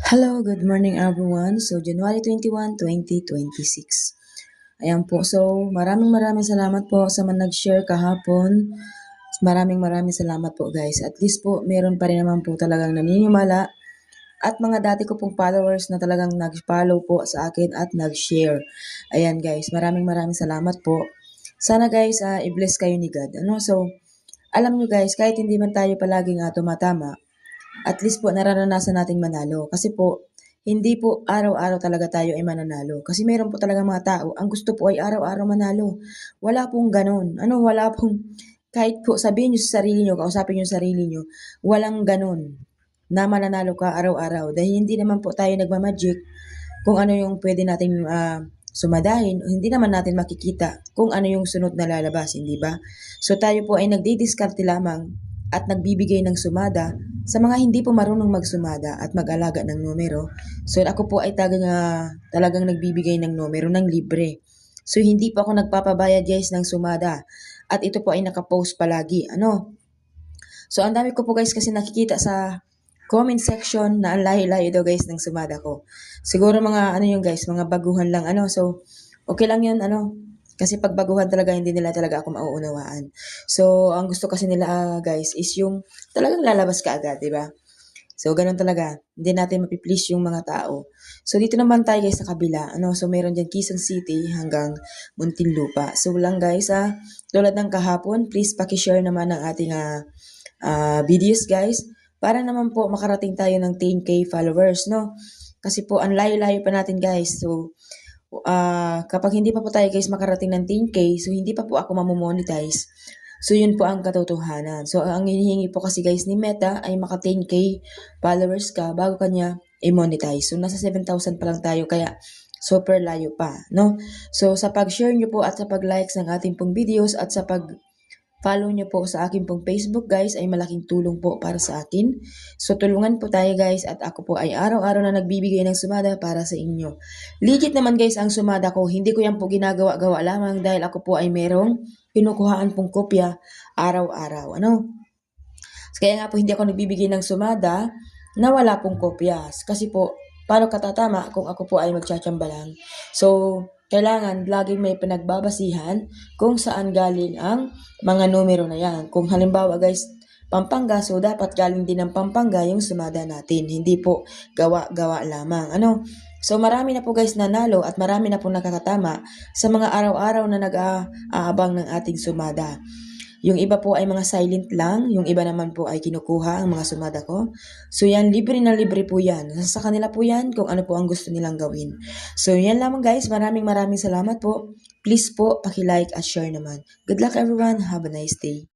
Hello, good morning everyone. So, January 21, 2026. Ayan po. So, maraming salamat po sa mga nag-share kahapon. Maraming salamat po guys. At least po, meron pa rin naman po talagang naniniwala at mga dati ko pong followers na talagang nag-follow po sa akin at nag-share. Ayan guys, maraming salamat po. Sana guys, i-bless kayo ni God. So, alam nyo guys, kahit hindi man tayo palaging tumatama, at least po nararanasan nating manalo. Kasi po, hindi po araw-araw talaga tayo ay mananalo. Kasi meron po talaga mga tao, ang gusto po ay araw-araw manalo. Wala pong ganon. Wala pong, kahit po sabihin nyo sa sarili nyo, kausapin nyo sa sarili nyo, walang ganon na mananalo ka araw-araw. Dahil hindi naman po tayo nagmamagic kung ano yung pwede nating sumadahin, hindi naman natin makikita kung ano yung sunod na lalabas, hindi ba? So tayo po ay nagdi-discarte lamang at nagbibigay ng sumada sa mga hindi po marunong magsumada at mag-alaga ng numero. So ako po ay talagang nagbibigay ng numero ng libre. So hindi po ako nagpapabayad guys ng sumada. At ito po ay nakapost palagi. So ang dami ko po guys kasi nakikita sa comment section na ang lahi-lahi daw guys ng sumada ko. Siguro mga yung guys, mga baguhan lang So okay lang 'yun kasi pag baguhan talaga hindi nila talaga ako mauunawaan. So ang gusto kasi nila guys is yung talagang lalabas ka agad, 'di ba? So ganun talaga, hindi natin mapiplease yung mga tao. So dito naman tayo guys sa kabila. So meron diyan Quezon City hanggang Muntinlupa. So lang guys tulad ng kahapon, please paki-share naman ang ating videos guys para naman po makarating tayo ng 10k followers, no? Kasi po ang layo-layo pa natin guys. So kapag hindi pa po tayo guys makarating ng 10k, so hindi pa po ako mamomonetize. So yun po ang katotohanan. So ang hinihingi po kasi guys ni Meta ay maka 10k followers ka bago kanya i-monetize. So nasa 7,000 pa lang tayo kaya super layo pa, no? So sa pag-share nyo po at sa pag-likes ng ating pong videos at sa pag-follow nyo po sa akin pong Facebook guys ay malaking tulong po para sa akin. So tulungan po tayo guys at ako po ay araw-araw na nagbibigay ng sumada para sa inyo. Legit naman guys ang sumada ko, hindi ko yan po ginagawa-gawa lamang dahil ako po ay merong kinukuhaan pong kopya araw-araw. Kaya nga po hindi ako nagbibigay ng sumada na wala pong kopya. Kasi po, paano katatama kung ako po ay magtsatsyamba lang? So, kailangan laging may pinagbabasihan kung saan galing ang mga numero na yan. Kung halimbawa guys, Pampanga, so dapat galing din ng Pampanga yung sumada natin. Hindi po gawa-gawa lamang. So marami na po guys nanalo at marami na po nakakatama sa mga araw-araw na nag-aabang ng ating sumada. Yung iba po ay mga silent lang, yung iba naman po ay kinukuha ang mga sumada ko. So yan, libre na libre po yan. Sa kanila po yan kung ano po ang gusto nilang gawin. So yan lamang guys, maraming salamat po. Please po, paki-like at share naman. Good luck everyone, have a nice day.